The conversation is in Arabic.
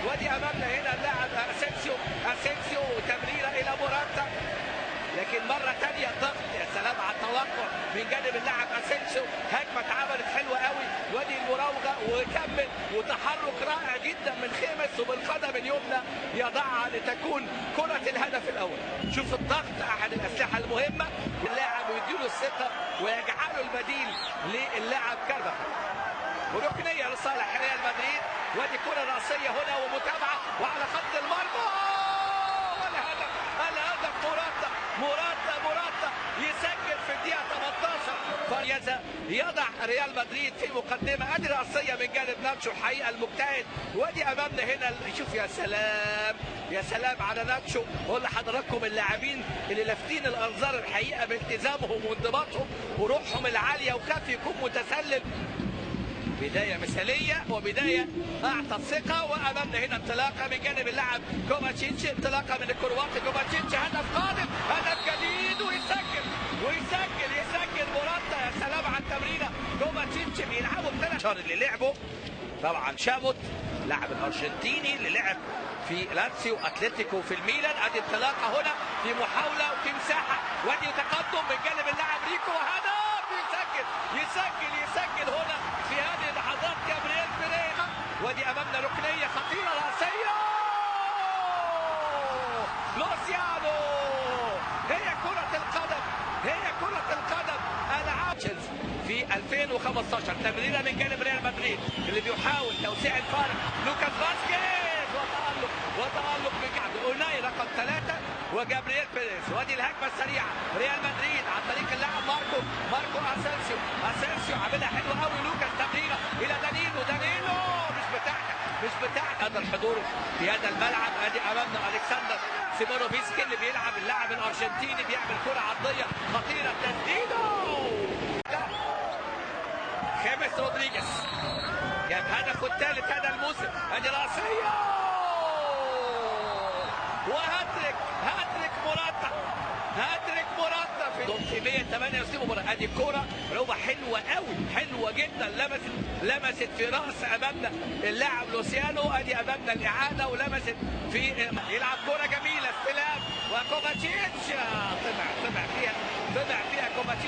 وادي امامنا هنا اللاعب اسينسيو تمريره الى موراتا، لكن مره ثانيه ضغط. يا سلام على التوقع من جانب اللاعب اسينسيو، هجمه اتعملت حلوه قوي، وادي المراوغه وكمل وتحرك رائع جدا من خيمس وبالقدم اليمنى يضعها لتكون كره الهدف الاول. شوف الضغط، احد الاسلحه المهمه، اللاعب يديله الثقه ويجعله البديل للاعب كارفاخال. وركنيه لصالح ريال مدريد، وادي كره راسيه هنا ومتابعه وعلى خط المرمى، الهدف موراتا يسجل في الدقيقه 18. يضع ريال مدريد في مقدمه. ادي راسيه من جانب ناتشو الحقيقه المجتهد، وادي امامنا هنا. شوف يا سلام يا سلام على ناتشو. اقول لحضراتكم اللاعبين اللي لافتين الانظار الحقيقه بالتزامهم وانضباطهم وروحهم العاليه، وخاف يكون متسلل. بداية مثالية وبداية أعطى الثقة. وأمامنا هنا انطلاقة من جانب اللاعب كوفاتشيتش، انطلاقة من الكرواتي كوفاتشيتش، هدف قادم، هدف جديد، ويسجل موراتا. يا سلام على التمريرة. كوفاتشيتش بيلعبوا بثلاث شهر اللي لعبوا طبعا شاموت، لاعب الأرجنتيني اللي لعب في لاتسيو اتلتيكو في الميلان. ادي انطلاقة هنا في محاولة وفي مساحة، وادي تقدم من جانب اللاعب ريكو، وهدف. يسجل هنا في هذه اللحظات جابرييل بيريرا. وادي امامنا ركنيه خطيره راسيه، لوسيانو. هي كره القدم العاب تشيلسي في 2015. تمريره من جانب ريال مدريد اللي بيحاول توسيع الفارق، لوكاس فاسكيز، وتألق من بعد اوناي رقم 3 وجابرييل بيريز. وادي الهجمه السريعه ريال مدريد عن طريق اللاعب ماركو اسينسيو عاملها حلوه قوي. لوكاس تمريره الى دانيلو مش بتاعك. هذا الحضور في هذا الملعب. ادي امامنا الكسندر سيمونوفسكي اللي بيلعب، اللاعب الارجنتيني بيعمل كره عرضيه خطيره، تسديده. خيمس رودريجيز جاب هدفه الثالث هذا الموسم. ادي راسيه وهاتريك موراتا في 168 مباراه. ادي كوره روعه حلوه جدا، لمست في راس امامنا اللاعب لوسيانو. ادي امامنا الاعاده ولمست في، يلعب كوره جميله، استلام وكوفاتشيتش طمع فيها كوفاتشيتش.